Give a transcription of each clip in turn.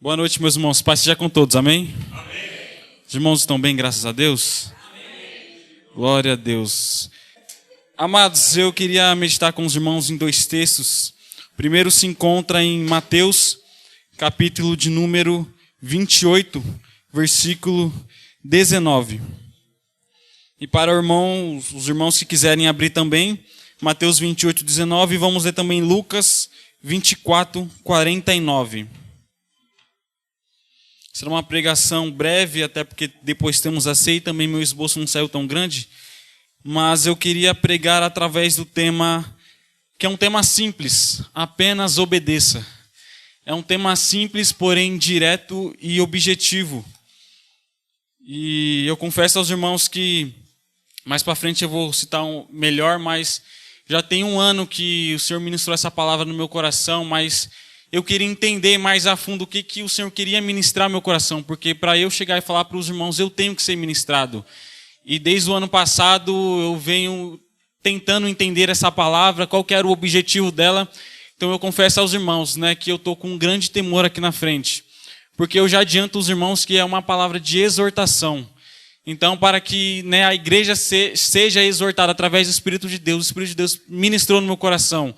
Boa noite, meus irmãos. Paz seja com todos, amém? Amém. Os irmãos estão bem, graças a Deus? Amém. Glória a Deus. Amados, eu queria meditar com os irmãos em dois textos. O primeiro se encontra em Mateus, capítulo de número 28, versículo 19. E para os irmãos que quiserem abrir também, Mateus 28, 19, vamos ler também Lucas 24, 49. Será uma pregação breve, até porque depois temos a ceia e também meu esboço não saiu tão grande. Mas eu queria pregar através do tema, que é um tema simples, apenas obedeça. É um tema simples, porém direto e objetivo. E eu confesso aos irmãos que, mais para frente eu vou citar melhor, mas já tem um ano que o Senhor ministrou essa palavra no meu coração, mas eu queria entender mais a fundo o que o Senhor queria ministrar no meu coração, porque para eu chegar e falar para os irmãos, eu tenho que ser ministrado. E desde o ano passado eu venho tentando entender essa palavra, qual que era o objetivo dela. Então eu confesso aos irmãos, que eu estou com um grande temor aqui na frente, porque eu já adianto aos irmãos que é uma palavra de exortação. Então, para que a igreja seja exortada através do Espírito de Deus, o Espírito de Deus ministrou no meu coração.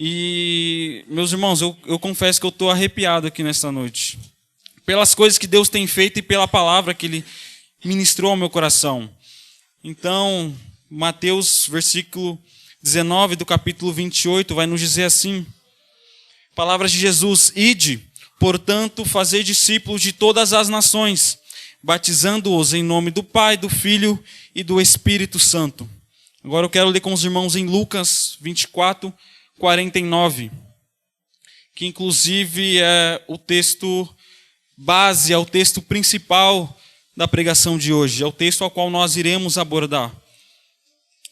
E, meus irmãos, eu confesso que eu estou arrepiado aqui nesta noite, pelas coisas que Deus tem feito e pela palavra que Ele ministrou ao meu coração. Então, Mateus, versículo 19 do capítulo 28, vai nos dizer assim, palavras de Jesus: Ide, portanto, fazei discípulos de todas as nações, batizando-os em nome do Pai, do Filho e do Espírito Santo. Agora eu quero ler com os irmãos em Lucas 24, 49, que inclusive é o texto base, é o texto principal da pregação de hoje, é o texto ao qual nós iremos abordar.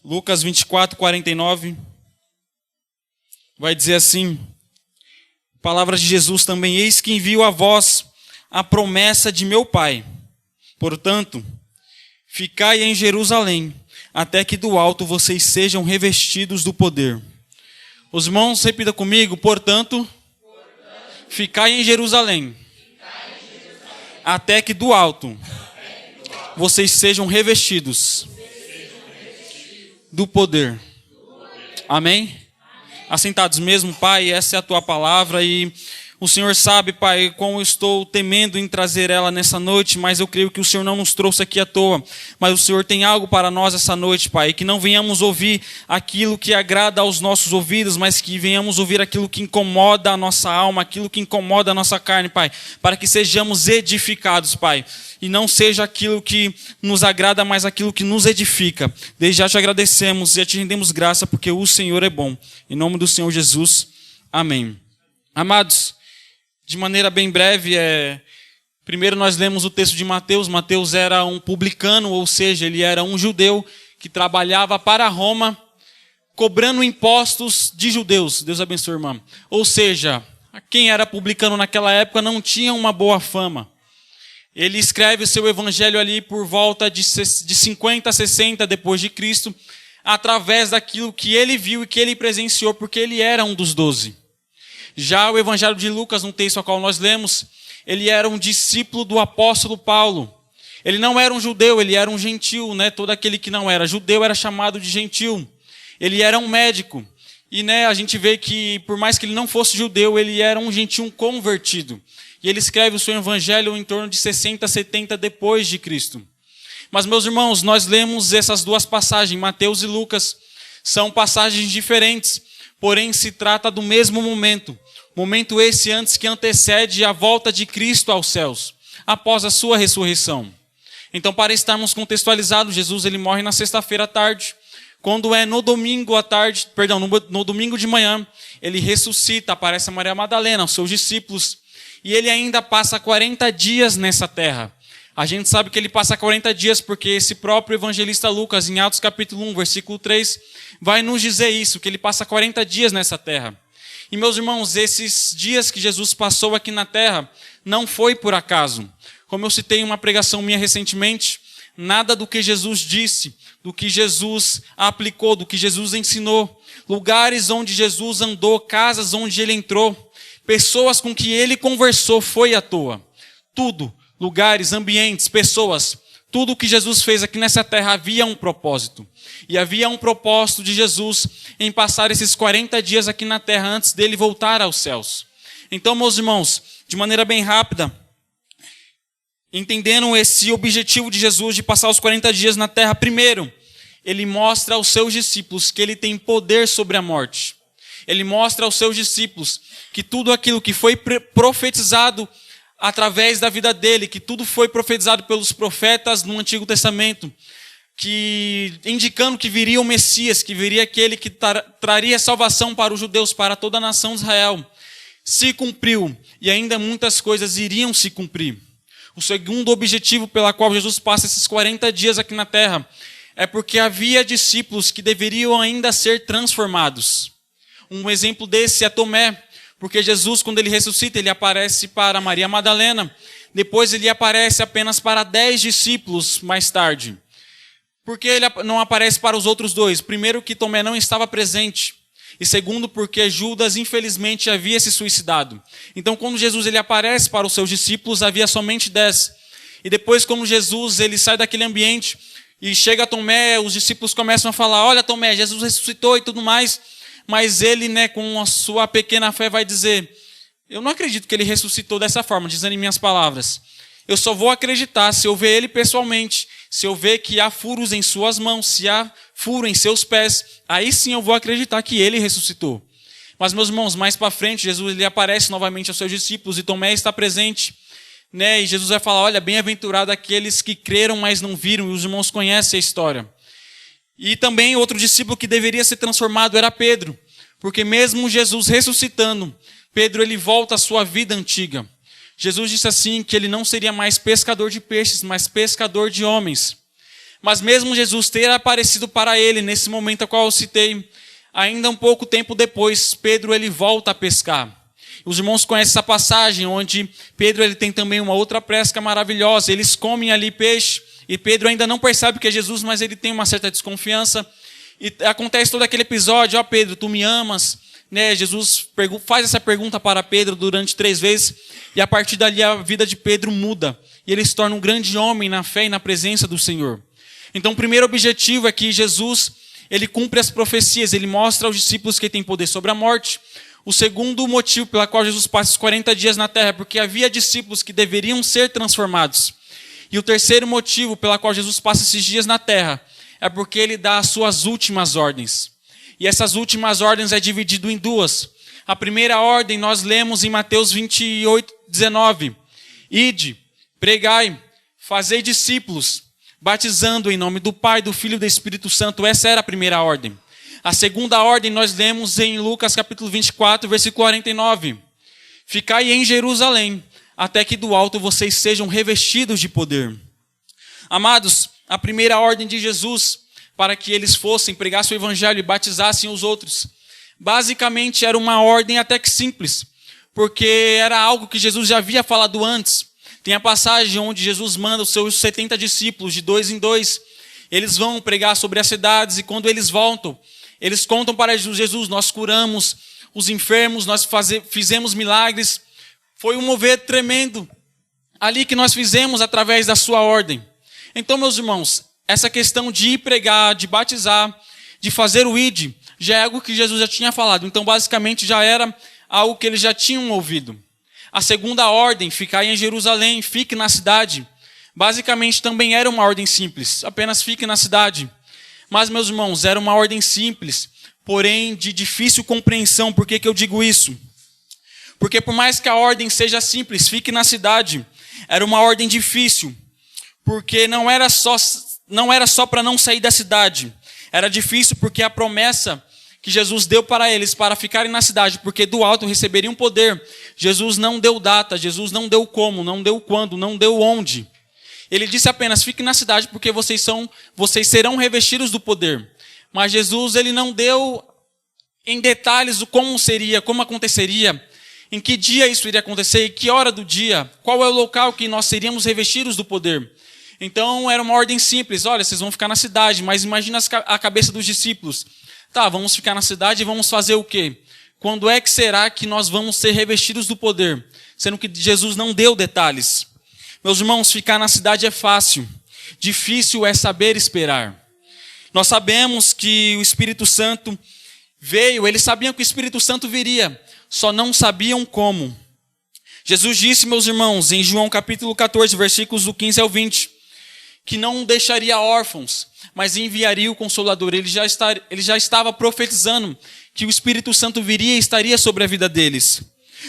Lucas 24, 49, vai dizer assim, palavras de Jesus também: Eis que envio a vós a promessa de meu Pai. Portanto, ficai em Jerusalém, até que do alto vocês sejam revestidos do poder. Os irmãos, repita comigo: portanto, ficai em Jerusalém, até que do alto vocês sejam revestidos do poder. Amém? Assentados mesmo, Pai, essa é a tua palavra e o Senhor sabe, Pai, como eu estou temendo em trazer ela nessa noite, mas eu creio que o Senhor não nos trouxe aqui à toa. Mas o Senhor tem algo para nós essa noite, Pai, que não venhamos ouvir aquilo que agrada aos nossos ouvidos, mas que venhamos ouvir aquilo que incomoda a nossa alma, aquilo que incomoda a nossa carne, Pai, para que sejamos edificados, Pai. E não seja aquilo que nos agrada, mas aquilo que nos edifica. Desde já te agradecemos e te rendemos graça, porque o Senhor é bom. Em nome do Senhor Jesus, amém. Amados, de maneira bem breve, primeiro nós lemos o texto de Mateus. Mateus era um publicano, ou seja, ele era um judeu que trabalhava para Roma, cobrando impostos de judeus. Deus abençoe, irmão. Ou seja, quem era publicano naquela época não tinha uma boa fama. Ele escreve o seu evangelho ali por volta de 50 a 60 depois de Cristo, através daquilo que ele viu e que ele presenciou, porque ele era um dos 12. Já o evangelho de Lucas, no texto ao qual nós lemos, ele era um discípulo do apóstolo Paulo. Ele não era um judeu, ele era um gentil, Todo aquele que não era judeu era chamado de gentil. Ele era um médico. E a gente vê que, por mais que ele não fosse judeu, ele era um gentil convertido. E ele escreve o seu evangelho em torno de 60, 70 depois de Cristo. Mas, meus irmãos, nós lemos essas duas passagens, Mateus e Lucas. São passagens diferentes, porém se trata do mesmo momento. Momento esse antes que antecede a volta de Cristo aos céus, após a sua ressurreição. Então, para estarmos contextualizados, Jesus ele morre na sexta-feira à tarde. Quando é no domingo à tarde, no domingo de manhã, ele ressuscita, aparece a Maria Madalena, aos seus discípulos, e ele ainda passa 40 dias nessa terra. A gente sabe que ele passa 40 dias porque esse próprio evangelista Lucas, em Atos capítulo 1, versículo 3, vai nos dizer isso, que ele passa 40 dias nessa terra. E, meus irmãos, esses dias que Jesus passou aqui na terra não foi por acaso. Como eu citei em uma pregação minha recentemente, nada do que Jesus disse, do que Jesus aplicou, do que Jesus ensinou, lugares onde Jesus andou, casas onde ele entrou, pessoas com que ele conversou foi à toa. Tudo, lugares, ambientes, pessoas, tudo que Jesus fez aqui nessa terra havia um propósito. E havia um propósito de Jesus em passar esses 40 dias aqui na terra antes dele voltar aos céus. Então, meus irmãos, de maneira bem rápida, entendendo esse objetivo de Jesus de passar os 40 dias na terra, primeiro, ele mostra aos seus discípulos que ele tem poder sobre a morte. Ele mostra aos seus discípulos que tudo aquilo que foi profetizado através da vida dele, que tudo foi profetizado pelos profetas no Antigo Testamento, que indicando que viria o Messias, que viria aquele que traria salvação para os judeus, para toda a nação de Israel, se cumpriu, e ainda muitas coisas iriam se cumprir. O segundo objetivo pela qual Jesus passa esses 40 dias aqui na terra é porque havia discípulos que deveriam ainda ser transformados. Um exemplo desse é Tomé, porque Jesus, quando ele ressuscita, ele aparece para Maria Madalena, depois ele aparece apenas para 10 discípulos mais tarde. Por que ele não aparece para os outros 2? Primeiro, que Tomé não estava presente. E segundo, porque Judas, infelizmente, havia se suicidado. Então, quando Jesus ele aparece para os seus discípulos, havia somente 10. E depois, quando Jesus ele sai daquele ambiente e chega a Tomé, os discípulos começam a falar, olha Tomé, Jesus ressuscitou e tudo mais. Mas ele, com a sua pequena fé, vai dizer, eu não acredito que ele ressuscitou dessa forma, dizendo em minhas palavras. Eu só vou acreditar se eu ver ele pessoalmente, se eu ver que há furos em suas mãos, se há furo em seus pés, aí sim eu vou acreditar que ele ressuscitou. Mas, meus irmãos, mais para frente, Jesus ele aparece novamente aos seus discípulos e Tomé está presente, e Jesus vai falar, olha, bem-aventurado aqueles que creram, mas não viram, e os irmãos conhecem a história. E também outro discípulo que deveria ser transformado era Pedro, porque mesmo Jesus ressuscitando, Pedro ele volta à sua vida antiga. Jesus disse assim que ele não seria mais pescador de peixes, mas pescador de homens. Mas mesmo Jesus ter aparecido para ele nesse momento a qual eu citei, ainda um pouco tempo depois, Pedro ele volta a pescar. Os irmãos conhecem essa passagem onde Pedro ele tem também uma outra pesca maravilhosa, eles comem ali peixe, e Pedro ainda não percebe que é Jesus, mas ele tem uma certa desconfiança. E acontece todo aquele episódio, Pedro, tu me amas? Jesus faz essa pergunta para Pedro durante 3 vezes. E a partir dali a vida de Pedro muda. E ele se torna um grande homem na fé e na presença do Senhor. Então o primeiro objetivo é que Jesus ele cumpre as profecias. Ele mostra aos discípulos que tem poder sobre a morte. O segundo motivo pela qual Jesus passa os 40 dias na terra é porque havia discípulos que deveriam ser transformados. E o terceiro motivo pela qual Jesus passa esses dias na terra é porque ele dá as suas últimas ordens. E essas últimas ordens é dividido em 2. A primeira ordem nós lemos em Mateus 28, 19. Ide, pregai, fazei discípulos, batizando em nome do Pai, do Filho e do Espírito Santo. Essa era a primeira ordem. A segunda ordem nós lemos em Lucas capítulo 24, versículo 49. Ficai em Jerusalém, até que do alto vocês sejam revestidos de poder. Amados, a primeira ordem de Jesus, para que eles fossem, pregassem o evangelho e batizassem os outros, basicamente era uma ordem até que simples, porque era algo que Jesus já havia falado antes. Tem a passagem onde Jesus manda os seus 70 discípulos, de 2 em 2, eles vão pregar sobre as cidades, e quando eles voltam, eles contam para Jesus, nós curamos os enfermos, nós fizemos milagres. Foi um mover tremendo ali que nós fizemos através da sua ordem. Então, meus irmãos, essa questão de ir pregar, de batizar, de fazer o id, já é algo que Jesus já tinha falado. Então, basicamente, já era algo que eles já tinham ouvido. A segunda ordem, ficar em Jerusalém, fique na cidade, basicamente também era uma ordem simples, apenas fique na cidade. Mas, meus irmãos, era uma ordem simples, porém de difícil compreensão. Por que eu digo isso? Porque por mais que a ordem seja simples, fique na cidade, era uma ordem difícil, porque não era só para não sair da cidade. Era difícil porque a promessa que Jesus deu para eles, para ficarem na cidade, porque do alto receberiam poder, Jesus não deu data, Jesus não deu como, não deu quando, não deu onde. Ele disse apenas, fiquem na cidade porque vocês serão revestidos do poder. Mas Jesus ele não deu em detalhes o como seria, como aconteceria, em que dia isso iria acontecer, em que hora do dia, qual é o local que nós seríamos revestidos do poder. Então era uma ordem simples, olha, vocês vão ficar na cidade, mas imagina a cabeça dos discípulos. Tá, vamos ficar na cidade e vamos fazer o quê? quando é que será que nós vamos ser revestidos do poder? Sendo que Jesus não deu detalhes. Meus irmãos, ficar na cidade é fácil. Difícil é saber esperar. Nós sabemos que o Espírito Santo veio, eles sabiam que o Espírito Santo viria, só não sabiam como. Jesus disse, meus irmãos, em João capítulo 14, versículos do 15 ao 20, que não deixaria órfãos, mas enviaria o Consolador. Ele já estava profetizando que o Espírito Santo viria e estaria sobre a vida deles.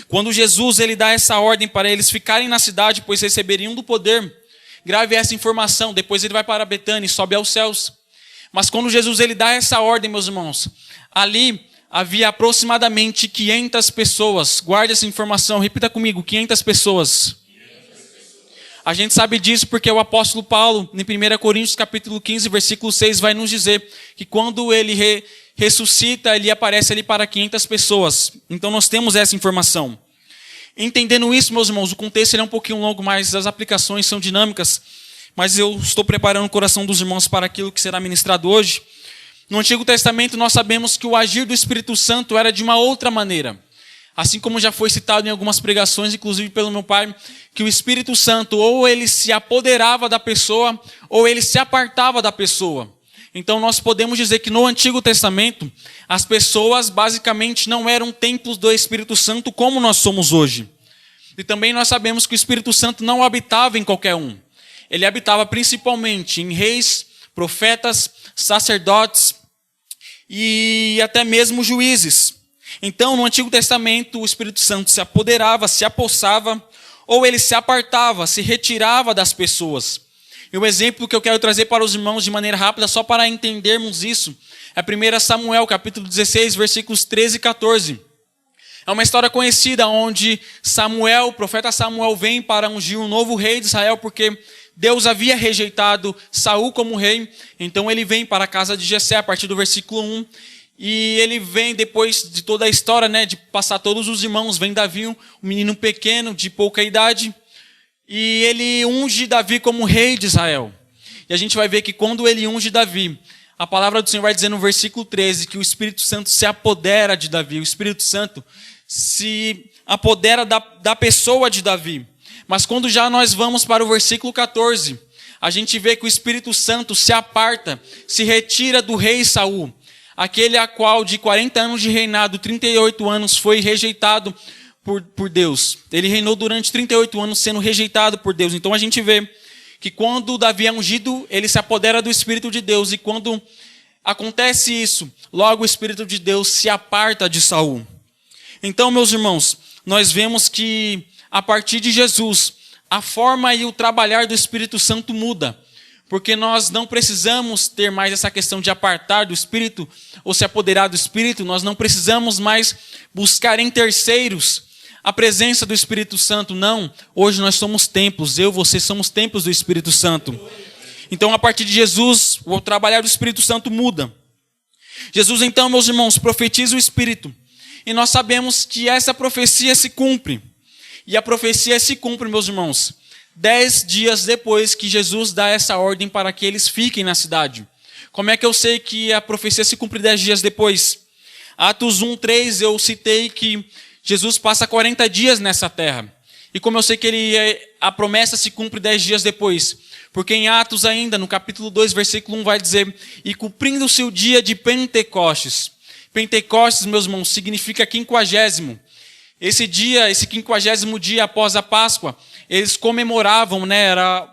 Quando Jesus ele dá essa ordem para eles ficarem na cidade, pois receberiam do poder, grave essa informação, depois ele vai para Betânia e sobe aos céus. Mas quando Jesus ele dá essa ordem, meus irmãos, ali havia aproximadamente 500 pessoas. Guarde essa informação, repita comigo, 500 pessoas. A gente sabe disso porque o apóstolo Paulo, em 1 Coríntios capítulo 15, versículo 6, vai nos dizer que quando ele ressuscita, ele aparece ali para 500 pessoas. Então nós temos essa informação. Entendendo isso, meus irmãos, o contexto ele é um pouquinho longo, mas as aplicações são dinâmicas. Mas eu estou preparando o coração dos irmãos para aquilo que será ministrado hoje. No Antigo Testamento nós sabemos que o agir do Espírito Santo era de uma outra maneira. Assim como já foi citado em algumas pregações, inclusive pelo meu pai, que o Espírito Santo ou ele se apoderava da pessoa, ou ele se apartava da pessoa. Então nós podemos dizer que no Antigo Testamento, as pessoas basicamente não eram templos do Espírito Santo como nós somos hoje. E também nós sabemos que o Espírito Santo não habitava em qualquer um. Ele habitava principalmente em reis, profetas, sacerdotes e até mesmo juízes. Então, no Antigo Testamento, o Espírito Santo se apoderava, se apossava, ou ele se apartava, se retirava das pessoas. E o exemplo que eu quero trazer para os irmãos de maneira rápida, só para entendermos isso, é 1 Samuel, capítulo 16, versículos 13 e 14. É uma história conhecida onde o profeta Samuel vem para ungir um novo rei de Israel, porque Deus havia rejeitado Saul como rei. Então ele vem para a casa de Jessé, a partir do versículo 1. E ele vem depois de toda a história, de passar todos os irmãos. Vem Davi, um menino pequeno, de pouca idade. E ele unge Davi como rei de Israel. E a gente vai ver que quando ele unge Davi, a palavra do Senhor vai dizer no versículo 13 que o Espírito Santo se apodera de Davi. O Espírito Santo se apodera da pessoa de Davi. Mas quando já nós vamos para o versículo 14, a gente vê que o Espírito Santo se aparta, se retira do rei Saul, aquele a qual de 40 anos de reinado, 38 anos foi rejeitado por Deus. Ele reinou durante 38 anos sendo rejeitado por Deus. Então a gente vê que quando Davi é ungido, ele se apodera do Espírito de Deus. E quando acontece isso, logo o Espírito de Deus se aparta de Saul. Então, meus irmãos, nós vemos que a partir de Jesus, a forma e o trabalhar do Espírito Santo muda. Porque nós não precisamos ter mais essa questão de apartar do Espírito ou se apoderar do Espírito. Nós não precisamos mais buscar em terceiros a presença do Espírito Santo. Não, hoje nós somos templos. Você somos templos do Espírito Santo. Então, a partir de Jesus, o trabalhar do Espírito Santo muda. Jesus, então, meus irmãos, profetiza o Espírito. E nós sabemos que essa profecia se cumpre. E a profecia se cumpre, meus irmãos, 10 dias depois que Jesus dá essa ordem para que eles fiquem na cidade. Como é que eu sei que a profecia se cumpre 10 dias depois? Atos 1:3 eu citei que Jesus passa 40 dias nessa terra. E como eu sei que a promessa se cumpre 10 dias depois? Porque em Atos ainda, no capítulo 2, versículo 1, vai dizer: e cumprindo-se o dia de Pentecostes. Pentecostes, meus irmãos, significa 50º. Esse dia, esse 50º dia após a Páscoa, eles comemoravam, era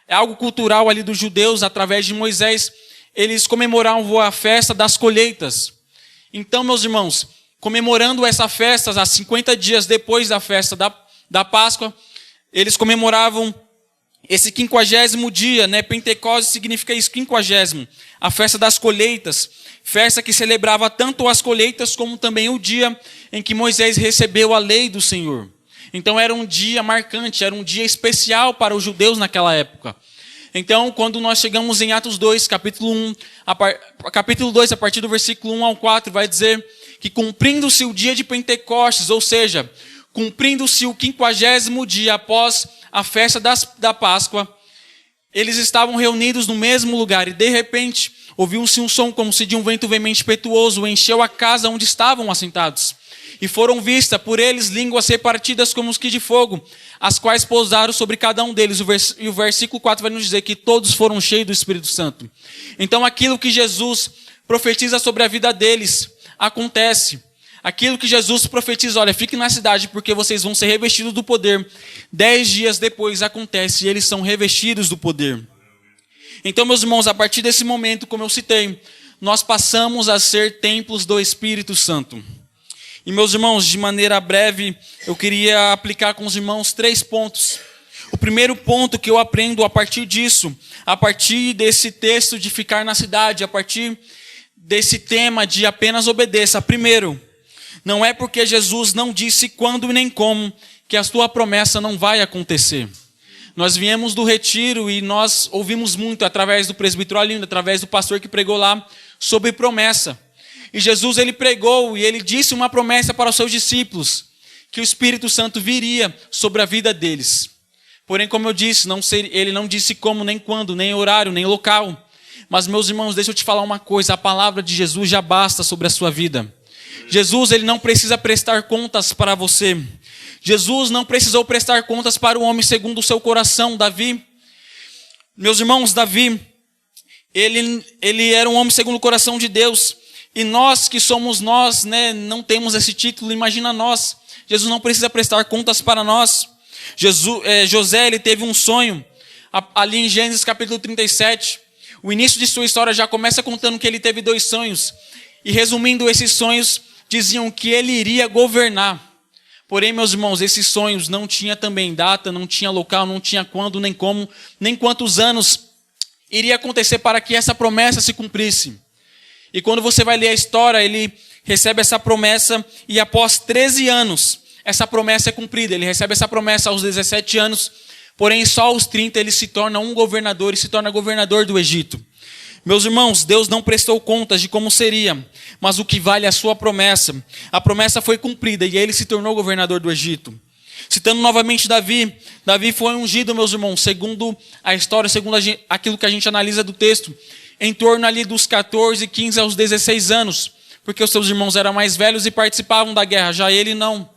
algo cultural ali dos judeus, através de Moisés, eles comemoravam a festa das colheitas. Então, meus irmãos, comemorando essa festa, há 50 dias depois da festa da Páscoa, eles comemoravam esse 50º dia, Pentecostes significa isso, 50º, a festa das colheitas, festa que celebrava tanto as colheitas como também o dia em que Moisés recebeu a lei do Senhor. Então era um dia marcante, era um dia especial para os judeus naquela época. Então, quando nós chegamos em Atos 2, capítulo 2, a partir do versículo 1 ao 4, vai dizer que cumprindo-se o dia de Pentecostes, ou seja, cumprindo-se o 50º dia após a festa da Páscoa, eles estavam reunidos no mesmo lugar e de repente Ouviu-se um som como se de um vento veemente e impetuoso, encheu a casa onde estavam assentados. E foram vistas por eles línguas repartidas como os que de fogo, as quais pousaram sobre cada um deles. E o versículo 4 vai nos dizer que todos foram cheios do Espírito Santo. Então aquilo que Jesus profetiza sobre a vida deles acontece. Aquilo que Jesus profetiza, olha, fiquem na cidade porque vocês vão ser revestidos do poder. 10 dias depois acontece e eles são revestidos do poder. Então, meus irmãos, a partir desse momento, como eu citei, nós passamos a ser templos do Espírito Santo. E, meus irmãos, de maneira breve, eu queria aplicar com os irmãos 3 pontos. O primeiro ponto que eu aprendo a partir disso, a partir desse texto de ficar na cidade, a partir desse tema de apenas obedeça. Primeiro, não é porque Jesus não disse quando e nem como que a sua promessa não vai acontecer. Nós viemos do retiro e nós ouvimos muito através do presbítero Alindo, através do pastor que pregou lá sobre promessa. E Jesus, ele pregou e ele disse uma promessa para os seus discípulos, que o Espírito Santo viria sobre a vida deles. Porém, como eu disse, ele não disse como, nem quando, nem horário, nem local. Mas, meus irmãos, deixa eu te falar uma coisa, a palavra de Jesus já basta sobre a sua vida. Jesus, ele não precisa prestar contas para você. Jesus não precisou prestar contas para o homem segundo o seu coração, Davi. Meus irmãos, Davi, ele era um homem segundo o coração de Deus. E nós que somos nós, né, não temos esse título, imagina nós. Jesus não precisa prestar contas para nós. José, ele teve um sonho, ali em Gênesis capítulo 37. O início de sua história já começa contando que ele teve 2 sonhos. E resumindo, esses sonhos diziam que ele iria governar. Porém, meus irmãos, esses sonhos não tinha também data, não tinha local, não tinha quando, nem como, nem quantos anos iria acontecer para que essa promessa se cumprisse. E quando você vai ler a história, ele recebe essa promessa e após 13 anos, essa promessa é cumprida. Ele recebe essa promessa aos 17 anos, porém só aos 30 ele se torna um governador e se torna governador do Egito. Meus irmãos, Deus não prestou contas de como seria, mas o que vale é a sua promessa. A promessa foi cumprida e ele se tornou governador do Egito. Citando novamente Davi, Davi foi ungido, meus irmãos, segundo a história, segundo aquilo que a gente analisa do texto, em torno ali dos 14, 15 aos 16 anos, porque os seus irmãos eram mais velhos e participavam da guerra, já ele não.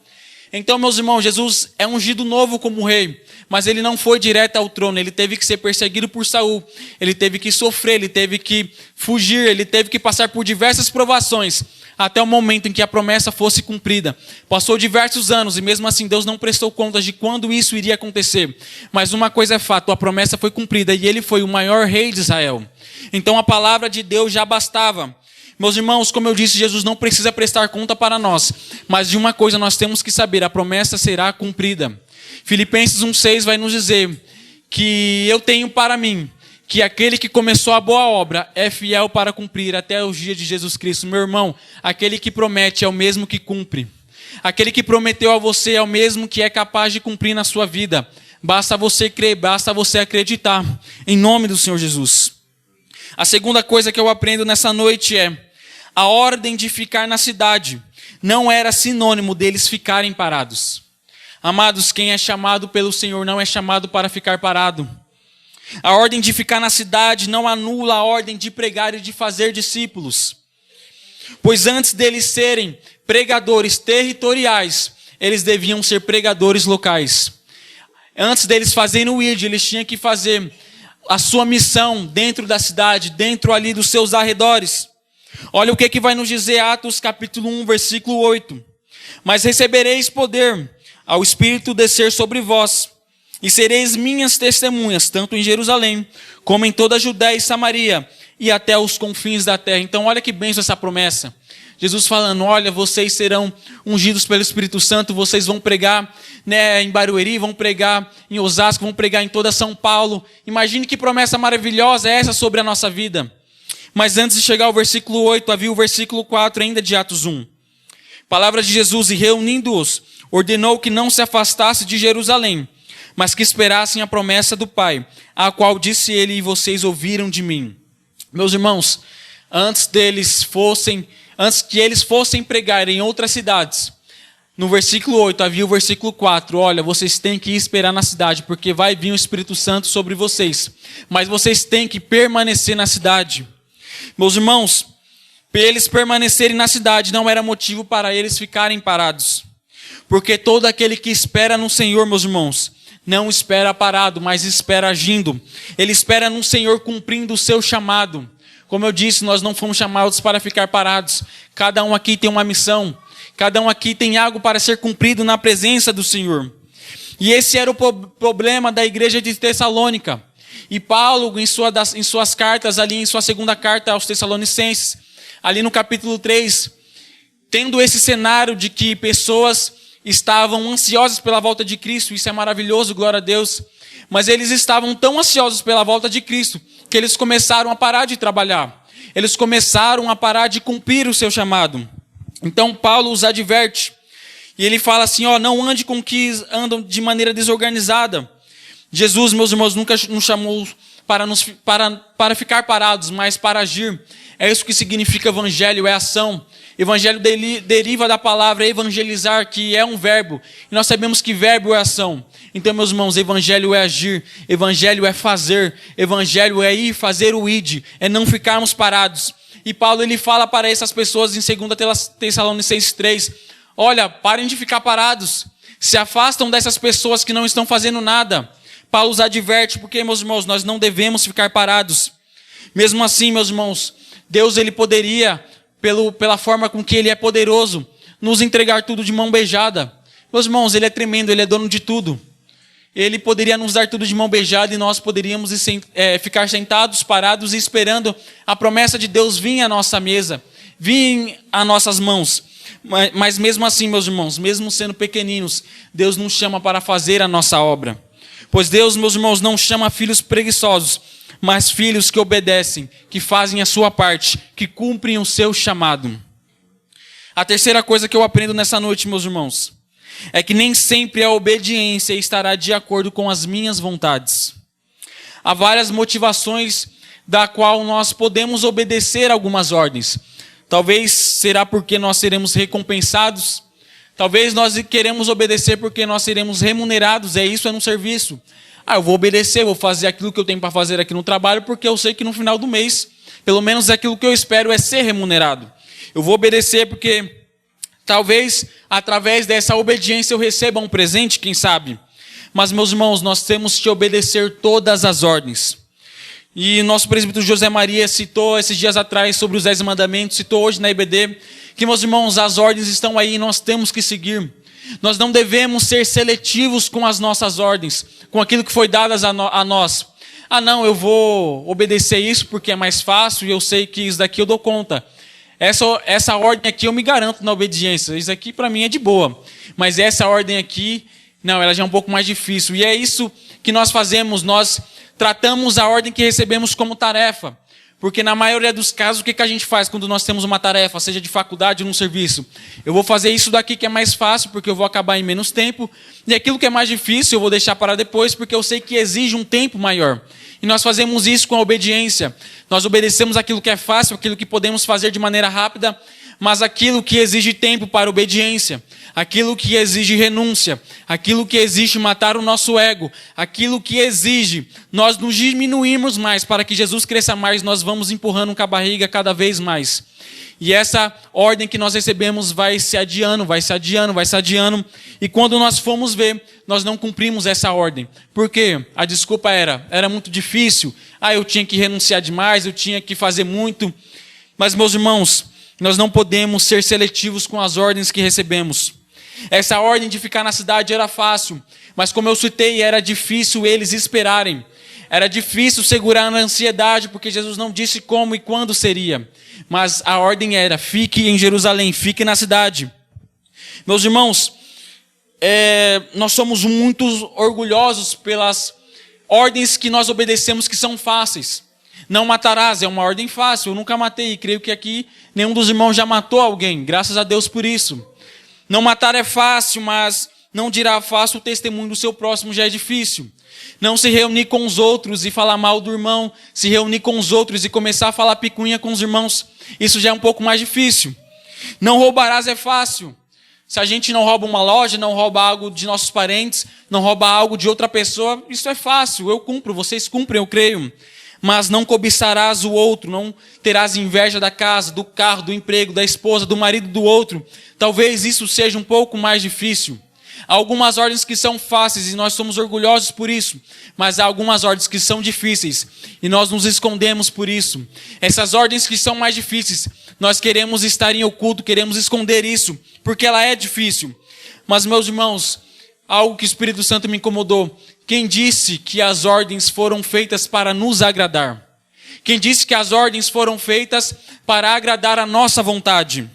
Então, meus irmãos, Jesus é ungido novo como rei, mas ele não foi direto ao trono, ele teve que ser perseguido por Saul, ele teve que sofrer, ele teve que fugir, ele teve que passar por diversas provações, até o momento em que a promessa fosse cumprida. Passou diversos anos e mesmo assim Deus não prestou contas de quando isso iria acontecer. Mas uma coisa é fato, a promessa foi cumprida e ele foi o maior rei de Israel. Então a palavra de Deus já bastava. Meus irmãos, como eu disse, Jesus não precisa prestar conta para nós. Mas de uma coisa nós temos que saber, a promessa será cumprida. Filipenses 1,6 vai nos dizer que eu tenho para mim que aquele que começou a boa obra é fiel para cumprir até os dias de Jesus Cristo. Meu irmão, aquele que promete é o mesmo que cumpre. Aquele que prometeu a você é o mesmo que é capaz de cumprir na sua vida. Basta você crer, basta você acreditar. Em nome do Senhor Jesus. A segunda coisa que eu aprendo nessa noite é: a ordem de ficar na cidade não era sinônimo deles ficarem parados. Amados, quem é chamado pelo Senhor não é chamado para ficar parado. A ordem de ficar na cidade não anula a ordem de pregar e de fazer discípulos. Pois antes deles serem pregadores territoriais, eles deviam ser pregadores locais. Antes deles fazerem o ID, eles tinham que fazer a sua missão dentro da cidade, dentro ali dos seus arredores. Olha o que vai nos dizer Atos capítulo 1, versículo 8. Mas recebereis poder ao Espírito descer sobre vós, e sereis minhas testemunhas, tanto em Jerusalém, como em toda a Judéia e Samaria, e até os confins da terra. Então olha que bênção essa promessa. Jesus falando, olha, vocês serão ungidos pelo Espírito Santo, vocês vão pregar, né, em Barueri, vão pregar em Osasco, vão pregar em toda São Paulo. Imagine que promessa maravilhosa é essa sobre a nossa vida. Mas antes de chegar ao versículo 8, havia o versículo 4 ainda de Atos 1. Palavra de Jesus, e reunindo-os, ordenou que não se afastasse de Jerusalém, mas que esperassem a promessa do Pai, a qual disse ele, e vocês ouviram de mim. Meus irmãos, antes que eles fossem pregar em outras cidades, no versículo 8 havia o versículo 4, olha, vocês têm que esperar na cidade, porque vai vir o Espírito Santo sobre vocês, mas vocês têm que permanecer na cidade. Meus irmãos, para eles permanecerem na cidade não era motivo para eles ficarem parados. Porque todo aquele que espera no Senhor, meus irmãos, não espera parado, mas espera agindo. Ele espera no Senhor cumprindo o seu chamado. Como eu disse, nós não fomos chamados para ficar parados. Cada um aqui tem uma missão. Cada um aqui tem algo para ser cumprido na presença do Senhor. E esse era o problema da igreja de Tessalônica. E Paulo, em suas cartas, ali em sua segunda carta aos Tessalonicenses, ali no capítulo 3, tendo esse cenário de que pessoas estavam ansiosas pela volta de Cristo, isso é maravilhoso, glória a Deus, mas eles estavam tão ansiosos pela volta de Cristo, que eles começaram a parar de trabalhar, eles começaram a parar de cumprir o seu chamado. Então Paulo os adverte, e ele fala assim, não ande com que andam de maneira desorganizada. Jesus, meus irmãos, nunca nos chamou para ficar parados, mas para agir. É isso que significa evangelho, é ação. Evangelho deriva da palavra evangelizar, que é um verbo. E nós sabemos que verbo é ação. Então, meus irmãos, evangelho é agir, evangelho é fazer, evangelho é ir fazer o ide, é não ficarmos parados. E Paulo, ele fala para essas pessoas em 2 Tessalonicenses 3, olha, parem de ficar parados, se afastam dessas pessoas que não estão fazendo nada. Paulo os adverte, porque, meus irmãos, nós não devemos ficar parados. Mesmo assim, meus irmãos, Deus, ele poderia, pela forma com que ele é poderoso, nos entregar tudo de mão beijada. Meus irmãos, ele é tremendo, ele é dono de tudo. Ele poderia nos dar tudo de mão beijada e nós poderíamos ficar sentados, parados e esperando a promessa de Deus vir à nossa mesa, vir às nossas mãos. Mas mesmo assim, meus irmãos, mesmo sendo pequeninos, Deus nos chama para fazer a nossa obra. Pois Deus, meus irmãos, não chama filhos preguiçosos, mas filhos que obedecem, que fazem a sua parte, que cumprem o seu chamado. A terceira coisa que eu aprendo nessa noite, meus irmãos, é que nem sempre a obediência estará de acordo com as minhas vontades. Há várias motivações da qual nós podemos obedecer algumas ordens. Talvez será porque nós seremos recompensados. Talvez nós queremos obedecer porque nós seremos remunerados. Isso é um serviço. Eu vou obedecer, vou fazer aquilo que eu tenho para fazer aqui no trabalho, porque eu sei que no final do mês, pelo menos aquilo que eu espero é ser remunerado. Eu vou obedecer porque talvez através dessa obediência eu receba um presente, quem sabe. Mas, meus irmãos, nós temos que obedecer todas as ordens. E nosso presbítero José Maria citou esses dias atrás sobre os 10 mandamentos, citou hoje na IBD, que, meus irmãos, as ordens estão aí e nós temos que seguir. Nós não devemos ser seletivos com as nossas ordens, com aquilo que foi dado a nós. Não, eu vou obedecer isso porque é mais fácil e eu sei que isso daqui eu dou conta. Essa ordem aqui eu me garanto na obediência. Isso aqui para mim é de boa. Mas essa ordem aqui, não, ela já é um pouco mais difícil. E é isso que nós fazemos, nós tratamos a ordem que recebemos como tarefa. Porque na maioria dos casos, o que a gente faz quando nós temos uma tarefa, seja de faculdade ou num serviço? Eu vou fazer isso daqui que é mais fácil, porque eu vou acabar em menos tempo. E aquilo que é mais difícil, eu vou deixar para depois, porque eu sei que exige um tempo maior. E nós fazemos isso com a obediência. Nós obedecemos aquilo que é fácil, aquilo que podemos fazer de maneira rápida, mas aquilo que exige tempo para obediência, aquilo que exige renúncia, aquilo que exige matar o nosso ego, aquilo que exige nós nos diminuirmos mais para que Jesus cresça mais, nós vamos empurrando com a barriga cada vez mais. E essa ordem que nós recebemos vai se adiando, e quando nós formos ver, nós não cumprimos essa ordem. Por quê? A desculpa era muito difícil, eu tinha que renunciar demais, eu tinha que fazer muito. Mas, meus irmãos, nós não podemos ser seletivos com as ordens que recebemos. Essa ordem de ficar na cidade era fácil, mas como eu citei, era difícil eles esperarem. Era difícil segurar a ansiedade, porque Jesus não disse como e quando seria. Mas a ordem era, fique em Jerusalém, fique na cidade. Meus irmãos, nós somos muito orgulhosos pelas ordens que nós obedecemos que são fáceis. Não matarás, é uma ordem fácil, eu nunca matei, e creio que aqui nenhum dos irmãos já matou alguém, graças a Deus por isso. Não matar é fácil, mas não dirá fácil o testemunho do seu próximo já é difícil. Não se reunir com os outros e falar mal do irmão, se reunir com os outros e começar a falar picuinha com os irmãos, isso já é um pouco mais difícil. Não roubarás é fácil. Se a gente não rouba uma loja, não rouba algo de nossos parentes, não rouba algo de outra pessoa, isso é fácil, eu cumpro, vocês cumprem, eu creio. mas não cobiçarás o outro, não terás inveja da casa, do carro, do emprego, da esposa, do marido do outro. Talvez isso seja um pouco mais difícil. Há algumas ordens que são fáceis e nós somos orgulhosos por isso, mas há algumas ordens que são difíceis e nós nos escondemos por isso. Essas ordens que são mais difíceis, nós queremos estar em oculto, queremos esconder isso, porque ela é difícil. Mas, meus irmãos, algo que o Espírito Santo me incomodou. Quem disse que as ordens foram feitas para nos agradar? Quem disse que as ordens foram feitas para agradar a nossa vontade?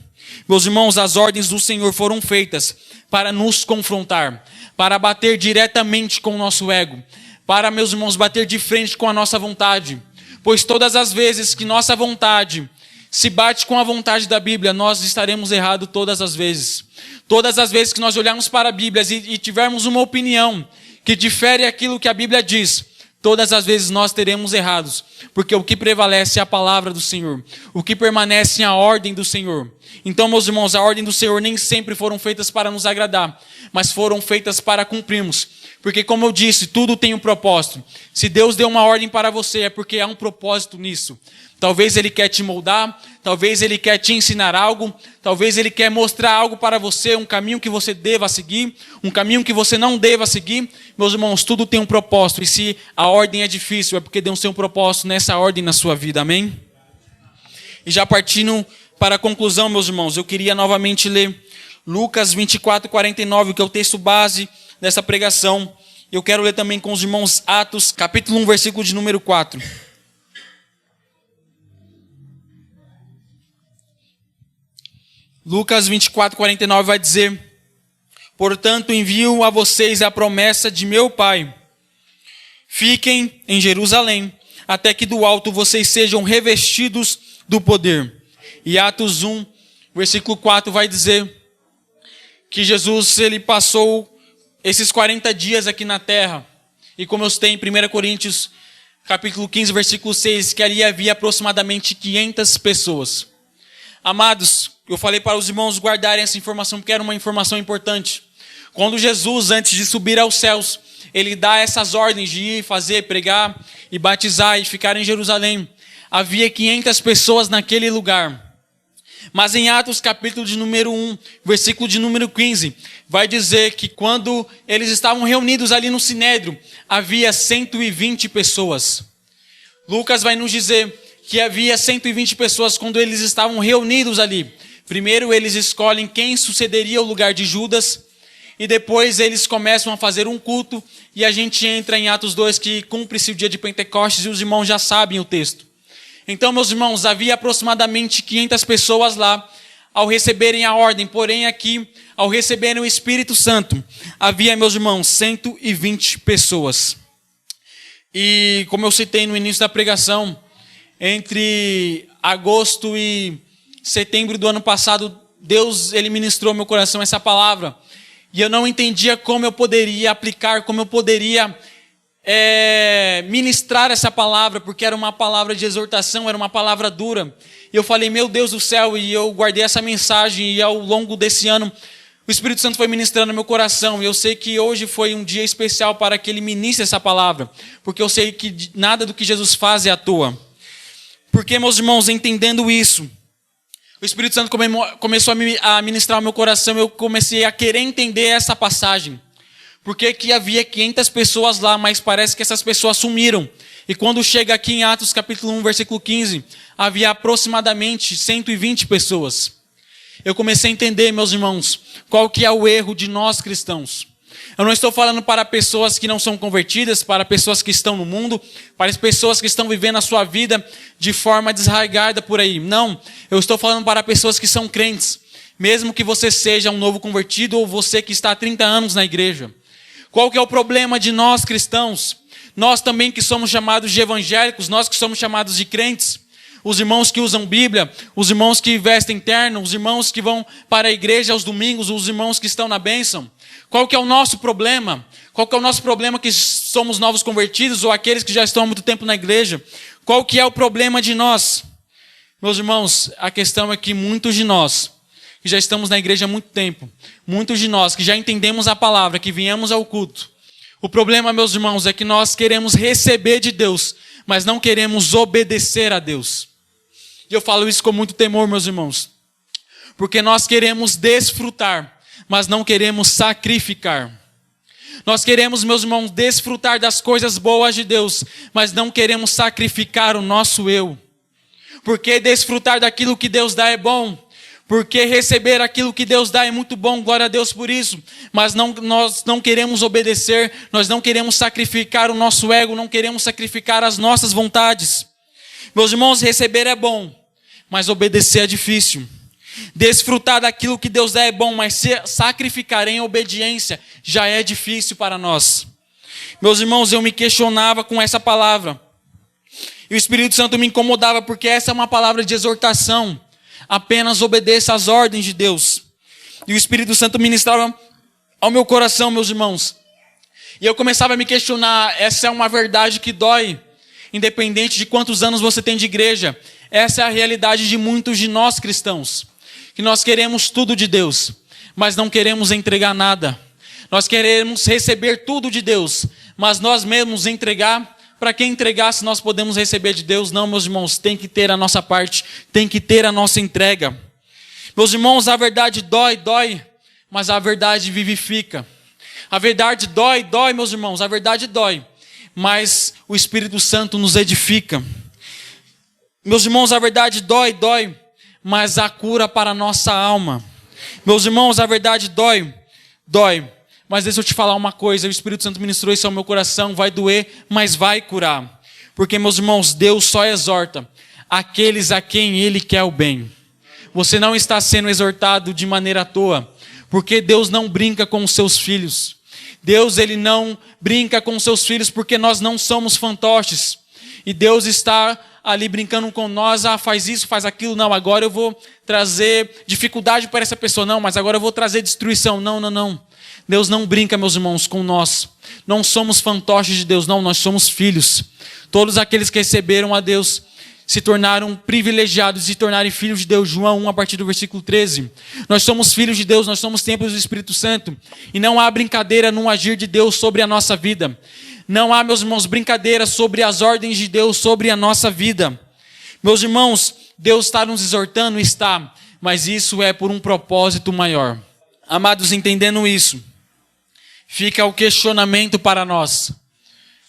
Meus irmãos, as ordens do Senhor foram feitas para nos confrontar, para bater diretamente com o nosso ego, para, meus irmãos, bater de frente com a nossa vontade. Pois todas as vezes que nossa vontade se bate com a vontade da Bíblia, nós estaremos errados todas as vezes. Todas as vezes que nós olharmos para a Bíblia e tivermos uma opinião que difere aquilo que a Bíblia diz, todas as vezes nós teremos errados, porque o que prevalece é a palavra do Senhor, o que permanece é a ordem do Senhor. Então, meus irmãos, a ordem do Senhor nem sempre foram feitas para nos agradar, mas foram feitas para cumprirmos. Porque, como eu disse, tudo tem um propósito. Se Deus deu uma ordem para você, é porque há um propósito nisso. Talvez Ele quer te moldar, talvez Ele quer te ensinar algo, talvez Ele quer mostrar algo para você, um caminho que você deva seguir, um caminho que você não deva seguir. Meus irmãos, tudo tem um propósito, e se a ordem é difícil, é porque Deus tem um propósito nessa ordem na sua vida, amém? E já partindo para a conclusão, meus irmãos, eu queria novamente ler Lucas 24, 49, que é o texto base dessa pregação. Eu quero ler também com os irmãos Atos, capítulo 1, versículo de número 4. Lucas 24, 49 vai dizer: portanto, envio a vocês a promessa de meu Pai. Fiquem em Jerusalém, até que do alto vocês sejam revestidos do poder. E Atos 1, versículo 4 vai dizer que Jesus ele passou esses 40 dias aqui na terra. E como eu citei em 1 Coríntios, capítulo 15, versículo 6, que ali havia aproximadamente 500 pessoas. Amados, eu falei para os irmãos guardarem essa informação, porque era uma informação importante. Quando Jesus, antes de subir aos céus, ele dá essas ordens de ir, fazer, pregar e batizar e ficar em Jerusalém. Havia 500 pessoas naquele lugar. Mas em Atos capítulo de número 1, versículo de número 15, vai dizer que quando eles estavam reunidos ali no Sinédrio, havia 120 pessoas. Lucas vai nos dizer que havia 120 pessoas quando eles estavam reunidos ali. Primeiro eles escolhem quem sucederia o lugar de Judas, e depois eles começam a fazer um culto, e a gente entra em Atos 2, que cumpre-se o dia de Pentecostes, e os irmãos já sabem o texto. Então, meus irmãos, havia aproximadamente 500 pessoas lá, ao receberem a ordem, porém aqui, ao receberem o Espírito Santo, havia, meus irmãos, 120 pessoas. E como eu citei no início da pregação, entre agosto e setembro do ano passado, Deus ele ministrou ao meu coração essa palavra. E eu não entendia como eu poderia aplicar, como eu poderia ministrar essa palavra, porque era uma palavra de exortação, era uma palavra dura. E eu falei, meu Deus do céu, e eu guardei essa mensagem, e ao longo desse ano, o Espírito Santo foi ministrando no meu coração, e eu sei que hoje foi um dia especial para que Ele ministre essa palavra, porque eu sei que nada do que Jesus faz é à toa. Porque, meus irmãos, entendendo isso, o Espírito Santo começou a ministrar o meu coração, eu comecei a querer entender essa passagem. Porque que havia 500 pessoas lá, mas parece que essas pessoas sumiram. E quando chega aqui em Atos capítulo 1, versículo 15, havia aproximadamente 120 pessoas. Eu comecei a entender, meus irmãos, qual que é o erro de nós cristãos. Eu não estou falando para pessoas que não são convertidas, para pessoas que estão no mundo, para as pessoas que estão vivendo a sua vida de forma desraigada por aí. Não, eu estou falando para pessoas que são crentes. Mesmo que você seja um novo convertido ou você que está há 30 anos na igreja. Qual que é o problema de nós cristãos? Nós também que somos chamados de evangélicos, nós que somos chamados de crentes, os irmãos que usam Bíblia, os irmãos que vestem terno, os irmãos que vão para a igreja aos domingos, os irmãos que estão na bênção. Qual que é o nosso problema? Qual que é o nosso problema que somos novos convertidos ou aqueles que já estão há muito tempo na igreja? Qual que é o problema de nós? Meus irmãos, a questão é que muitos de nós que já estamos na igreja há muito tempo, muitos de nós que já entendemos a palavra, que viemos ao culto. O problema, meus irmãos, é que nós queremos receber de Deus, mas não queremos obedecer a Deus. E eu falo isso com muito temor, meus irmãos, porque nós queremos desfrutar, mas não queremos sacrificar. Nós queremos, meus irmãos, desfrutar das coisas boas de Deus, mas não queremos sacrificar o nosso eu. Porque desfrutar daquilo que Deus dá é bom, porque receber aquilo que Deus dá é muito bom, glória a Deus por isso. Mas nós não queremos obedecer, nós não queremos sacrificar o nosso ego, não queremos sacrificar as nossas vontades. Meus irmãos, receber é bom, mas obedecer é difícil. Desfrutar daquilo que Deus dá é bom, mas sacrificar em obediência já é difícil para nós. Meus irmãos, eu me questionava com essa palavra. E o Espírito Santo me incomodava, porque essa é uma palavra de exortação. Apenas obedeça às ordens de Deus. E o Espírito Santo ministrava ao meu coração, meus irmãos. E eu começava a me questionar, essa é uma verdade que dói, independente de quantos anos você tem de igreja. Essa é a realidade de muitos de nós cristãos. Que nós queremos tudo de Deus, mas não queremos entregar nada. Nós queremos receber tudo de Deus, mas nós mesmos entregar. Para quem entregar, se nós podemos receber de Deus? Não, meus irmãos, tem que ter a nossa parte, tem que ter a nossa entrega. Meus irmãos, a verdade dói, mas a verdade vivifica. A verdade dói, meus irmãos, a verdade dói, mas o Espírito Santo nos edifica. Meus irmãos, a verdade dói, mas há cura para a nossa alma. Meus irmãos, a verdade dói, mas deixa eu te falar uma coisa, o Espírito Santo ministrou isso ao meu coração, vai doer, mas vai curar. Porque, meus irmãos, Deus só exorta aqueles a quem Ele quer o bem. Você não está sendo exortado de maneira à toa, porque Deus não brinca com os seus filhos. Deus, Ele não brinca com os seus filhos porque nós não somos fantoches. E Deus está ali brincando com nós, faz isso, faz aquilo, não, agora eu vou trazer dificuldade para essa pessoa, não, mas agora eu vou trazer destruição, não. Deus não brinca, meus irmãos, com nós. Não somos fantoches de Deus, não, nós somos filhos. Todos aqueles que receberam a Deus se tornaram privilegiados de se tornarem filhos de Deus. João 1, a partir do versículo 13. Nós somos filhos de Deus, nós somos templos do Espírito Santo. E não há brincadeira no agir de Deus sobre a nossa vida. Não há, meus irmãos, brincadeira sobre as ordens de Deus sobre a nossa vida. Meus irmãos, Deus está nos exortando? Está. Mas isso é por um propósito maior. Amados, entendendo isso, fica o questionamento para nós.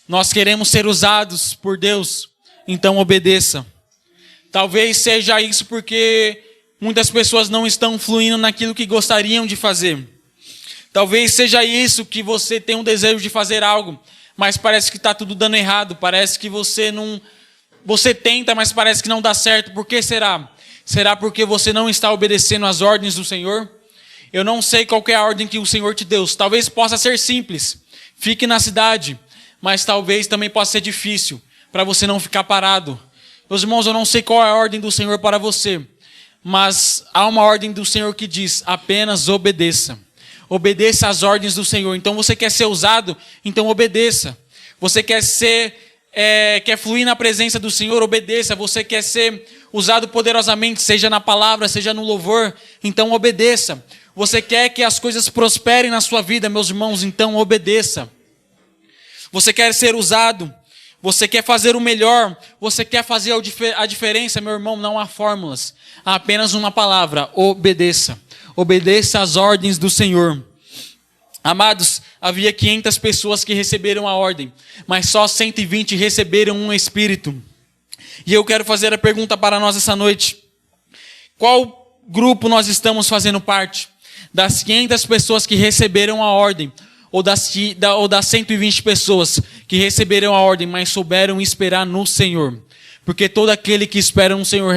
Nós queremos ser usados por Deus, então obedeça. Talvez seja isso porque muitas pessoas não estão fluindo naquilo que gostariam de fazer. Talvez seja isso que você tem um desejo de fazer algo, mas parece que está tudo dando errado. Parece que você tenta, mas parece que não dá certo. Por que será? Será porque você não está obedecendo às ordens do Senhor? Eu não sei qual é a ordem que o Senhor te deu. Talvez possa ser simples. Fique na cidade. Mas talvez também possa ser difícil, para você não ficar parado. Meus irmãos, eu não sei qual é a ordem do Senhor para você. Mas há uma ordem do Senhor que diz, apenas obedeça. Obedeça às ordens do Senhor. Então você quer ser usado? Então obedeça. Você quer quer fluir na presença do Senhor? Obedeça. Você quer ser usado poderosamente, seja na palavra, seja no louvor? Então obedeça. Você quer que as coisas prosperem na sua vida, meus irmãos? Então obedeça. Você quer ser usado? Você quer fazer o melhor? Você quer fazer a diferença, meu irmão? Não há fórmulas. Há apenas uma palavra: obedeça. Obedeça às ordens do Senhor. Amados, havia 500 pessoas que receberam a ordem, mas só 120 receberam um Espírito. E eu quero fazer a pergunta para nós essa noite: qual grupo nós estamos fazendo parte? Das 500 pessoas que receberam a ordem, ou das 120 pessoas que receberam a ordem, mas souberam esperar no Senhor? Porque todo aquele que espera no Senhor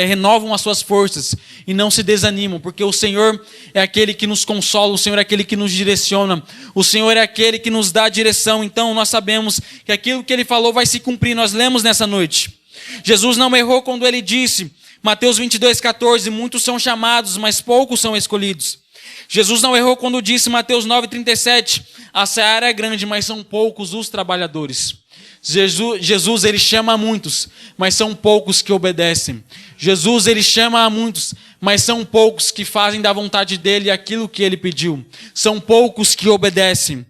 renovam as suas forças e não se desanimam, porque o Senhor é aquele que nos consola, o Senhor é aquele que nos direciona, o Senhor é aquele que nos dá a direção. Então nós sabemos que aquilo que Ele falou vai se cumprir. Nós lemos nessa noite. Jesus não errou quando Ele disse, Mateus 22,14, muitos são chamados, mas poucos são escolhidos. Jesus não errou quando disse, Mateus 9,37, a seara é grande, mas são poucos os trabalhadores. Jesus, Ele chama a muitos, mas são poucos que obedecem. Jesus, Ele chama a muitos, mas são poucos que fazem da vontade dEle aquilo que Ele pediu. São poucos que obedecem.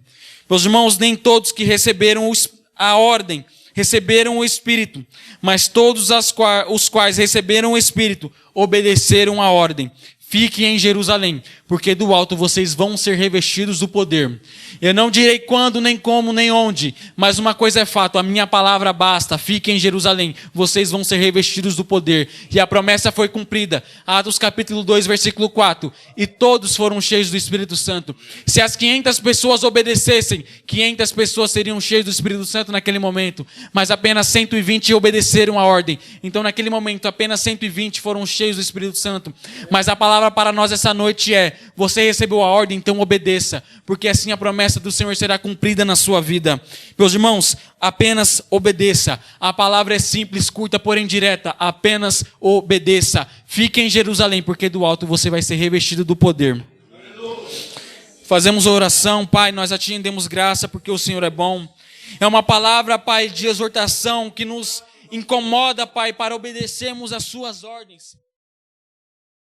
Meus irmãos, nem todos que receberam a ordem receberam o Espírito, mas todos os quais receberam o Espírito obedeceram a ordem. Fiquem em Jerusalém, porque do alto vocês vão ser revestidos do poder. Eu não direi quando, nem como, nem onde, mas uma coisa é fato, a minha palavra basta. Fiquem em Jerusalém, vocês vão ser revestidos do poder. E a promessa foi cumprida. Atos capítulo 2, versículo 4. E todos foram cheios do Espírito Santo. Se as 500 pessoas obedecessem, 500 pessoas seriam cheias do Espírito Santo naquele momento. Mas apenas 120 obedeceram a ordem. Então naquele momento apenas 120 foram cheios do Espírito Santo. Mas a palavra para nós essa noite é: você recebeu a ordem, então obedeça, porque assim a promessa do Senhor será cumprida na sua vida. Meus irmãos, apenas obedeça. A palavra é simples, curta, porém direta. Apenas obedeça. Fique em Jerusalém, porque do alto você vai ser revestido do poder. Fazemos a oração. Pai, nós a Ti rendemos graça porque o Senhor é bom. É uma palavra, Pai, de exortação que nos incomoda, Pai, para obedecermos às Suas ordens.